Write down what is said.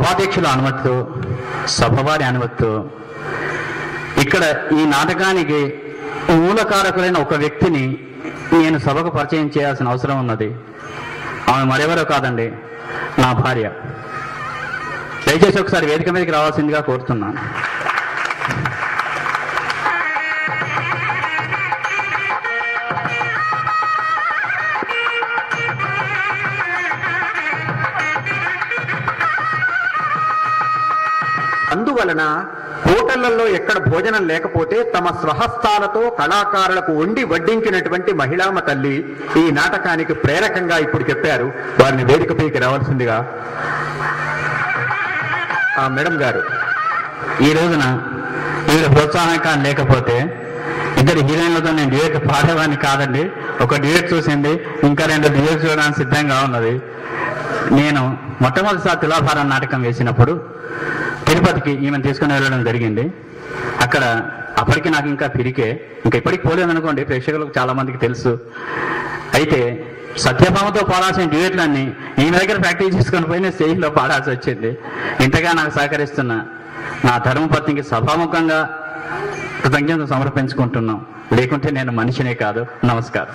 సభాధ్యక్షుల అనుమతితో, సభవారి అనుమతితో ఇక్కడ ఈ నాటకానికి మూలకారకులైన ఒక వ్యక్తిని నేను సభకు పరిచయం చేయాల్సిన అవసరం ఉన్నది. ఆమె మరెవరో కాదండి, నా భార్య. దయచేసి ఒకసారి వేదిక మీదకి రావాల్సిందిగా కోరుతున్నాను. అందువలన హోటళ్లలో ఎక్కడ భోజనం లేకపోతే తమ స్వహస్తాలతో కళాకారులకు వండి వడ్డించినటువంటి మహిళామ తల్లి ఈ నాటకానికి ప్రేరకంగా ఇప్పుడు చెప్పారు. వారిని వేదికపైకి రావాల్సిందిగా మేడం గారు. ఈ రోజున వీళ్ళ ప్రోత్సాహం లేకపోతే ఇద్దరు హీరోయిన్లతో నేను డ్యూయట్ పాడేవాడిని కాదండి. ఒక డ్యూయట్ చూసింది, ఇంకా 2 డ్యూయట్ చూడడానికి సిద్ధంగా ఉన్నది. నేను మొట్టమొదటిసారి తులాభారం నాటకం వేసినప్పుడు తిరుపతికి ఈమెను తీసుకుని వెళ్ళడం జరిగింది. అక్కడ అప్పటికి నాకు ఇంకా పిరికే, ఇంకా ఇప్పటికి పోలేదనుకోండి, ప్రేక్షకులకు చాలా మందికి తెలుసు. అయితే సత్యభామతో పాడాల్సిన డ్యూయట్లన్నీ ఈమె దగ్గర ప్రాక్టీస్ చేసుకొని పోయి నేను స్టేజ్లో పాడాల్సి వచ్చింది. ఇంతగా నాకు సహకరిస్తున్న నా ధర్మపత్నికి సభాముఖంగా కృతజ్ఞతలు సమర్పించుకుంటున్నాం. లేకుంటే నేను మనిషినే కాదు. నమస్కారం.